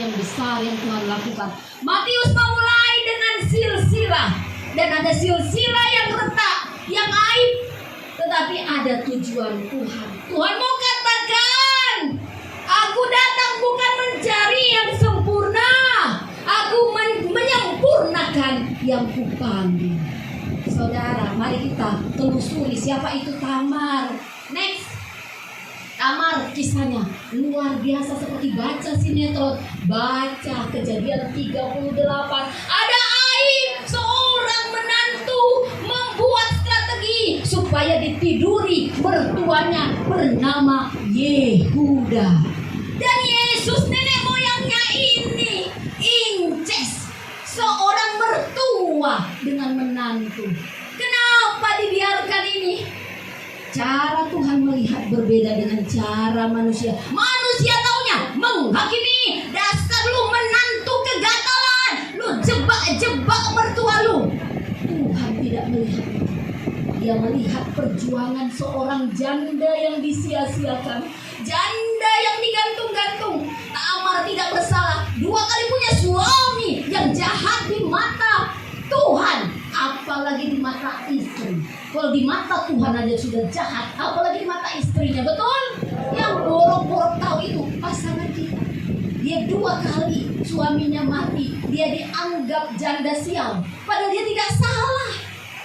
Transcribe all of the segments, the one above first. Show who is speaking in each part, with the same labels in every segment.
Speaker 1: yang besar yang Tuhan lakukan. Matius memulai dengan silsilah, dan ada silsilah yang retak, yang aib, tetapi ada tujuan Tuhan. Tuhan mau katakan, aku datang bukan mencari yang sempurna, aku menyempurnakan yang kupanggil. Saudara, mari kita telusuri siapa itu Tamar. Next, Tamar kisahnya luar biasa, seperti baca sinetron, baca Kejadian 38. Ada aib, seorang menantu membuat strategi supaya ditiduri mertuanya bernama Yehuda. Dan Yesus nenek moyangnya ini inces seorang mertua dengan menantu. Kenapa dibiarkan ini? Cara Tuhan melihat berbeda dengan cara manusia. Manusia taunya menghakimi. Dasar lu menantu kegatalan, lu jebak mertua lu. Tuhan tidak melihat. Dia melihat perjuangan seorang janda yang disia-siakan, janda yang digantung-gantung. Tamar tidak bersalah, 2 kali punya suami yang jahat di mata Tuhan, apalagi di mata istri. Kalau di mata Tuhan aja sudah jahat, apalagi di mata istrinya. Betul? Yang borok-borok tahu itu pasangan kita. Dia 2 kali suaminya mati, dia dianggap janda sial, padahal dia tidak salah.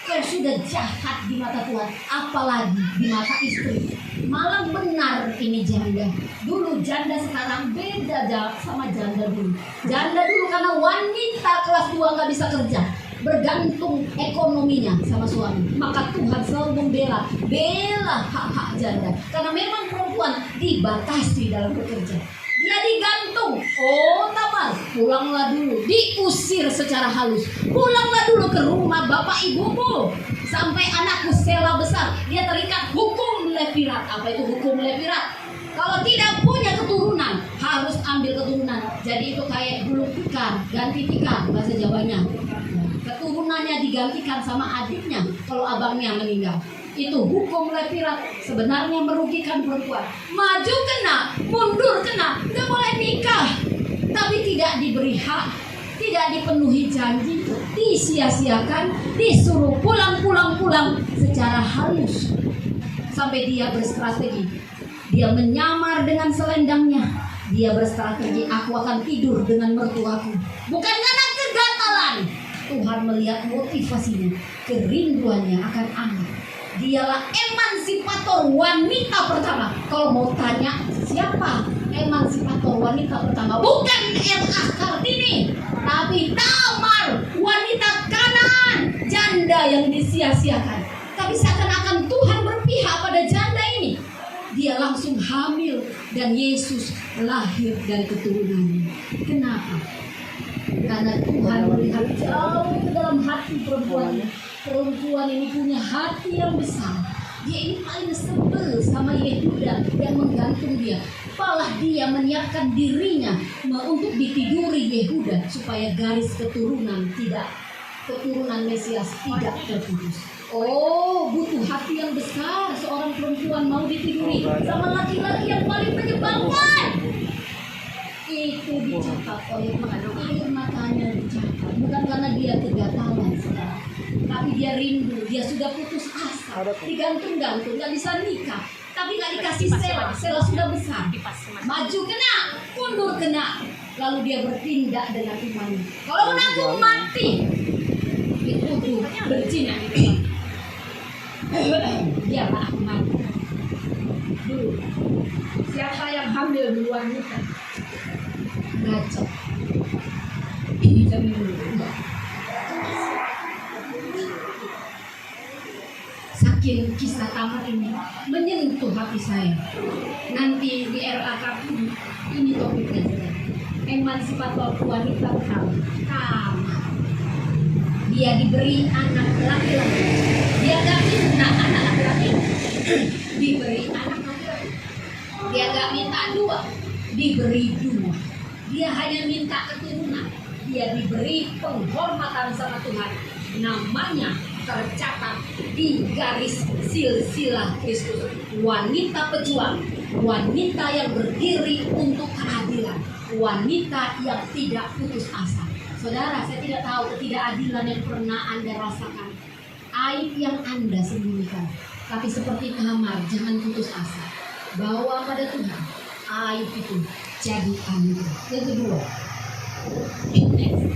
Speaker 1: Kalau sudah jahat di mata Tuhan, apalagi di mata istri. Malah benar ini janda. Dulu janda, sekarang beda sama janda dulu. Janda dulu karena wanita kelas 2 nggak bisa kerja, bergantung ekonominya sama suami, maka Tuhan selalu membela hak-hak janda. Karena memang perempuan dibatasi dalam bekerja, dia digantung. Oh Tamar, pulanglah dulu, diusir secara halus. Pulanglah dulu ke rumah bapak ibumu sampai anakmu Sela besar. Dia terikat hukum Levirat. Apa itu hukum Levirat? Kalau tidak punya keturunan, harus ambil keturunan. Jadi itu kayak gulung tikar, ganti tikar bahasa Jawanya. Keturunannya digantikan sama adiknya kalau abangnya meninggal. Itu hukum Levirat, sebenarnya merugikan perempuan. Maju kena, mundur kena, nggak boleh nikah, tapi tidak diberi hak, tidak dipenuhi janji, disia-siakan, disuruh pulang secara halus. Sampai dia berstrategi, dia menyamar dengan selendangnya. Dia berstrategi, aku akan tidur dengan mertuaku, bukan karena kegatalan. Tuhan melihat motivasinya, kerinduannya akan anak. Dialah emansipator wanita pertama. Kalau mau tanya siapa emansipator wanita pertama, bukan R.A. Kartini, tapi Tamar, wanita Kanaan, janda yang disia-siakan. Tapi seakan-akan Tuhan berpihak pada janda ini. Dia langsung hamil dan Yesus lahir dari keturunannya. Kenapa? Karena Tuhan melihat jauh ke dalam hati perempuan. Perempuan ini punya hati yang besar. Dia ini paling sebel sama Yehuda yang menggantung dia. Malah dia menyiapkan dirinya untuk ditiduri Yehuda supaya garis keturunan Mesias tidak terputus. Oh, butuh hati yang besar seorang perempuan mau ditiduri sama laki-laki yang paling menyebalkan. Itu dicatat oleh air matanya dicatat, bukan karena dia kegatalan sekarang, tapi dia rindu. Dia sudah putus asa, digantung-gantung, nggak bisa nikah, tapi nggak dikasih Sela sudah besar. Maju kena, mundur kena, lalu dia bertindak dengan imannya. Kalau menanggung mati, dituduh berzina. Dia aku mati. Dulu, siapa yang hamil duluan nikah? Ngaco. Ini jam dulu. Saking kisah Tamar ini menyentuh hati saya. Nanti di R.A. Kartini ini topiknya. Emansipator wanita Tamar. Dia diberi anak laki-laki. Dia gak minta anak laki-laki, diberi anak laki-laki. Dia gak minta 2, diberi 2. Dia hanya minta keturunan. Dia diberi penghormatan sama Tuhan. Namanya tercatat di garis silsilah Kristus. Wanita pejuang, wanita yang berdiri untuk keadilan. wanita yang tidak putus asa. Saudara, saya tidak tahu ketidakadilan yang pernah Anda rasakan, aib yang Anda sembunyikan. Tapi seperti Tamar, jangan putus asa. Bawa pada Tuhan, aib itu jadi anugerah. Yang kedua, next.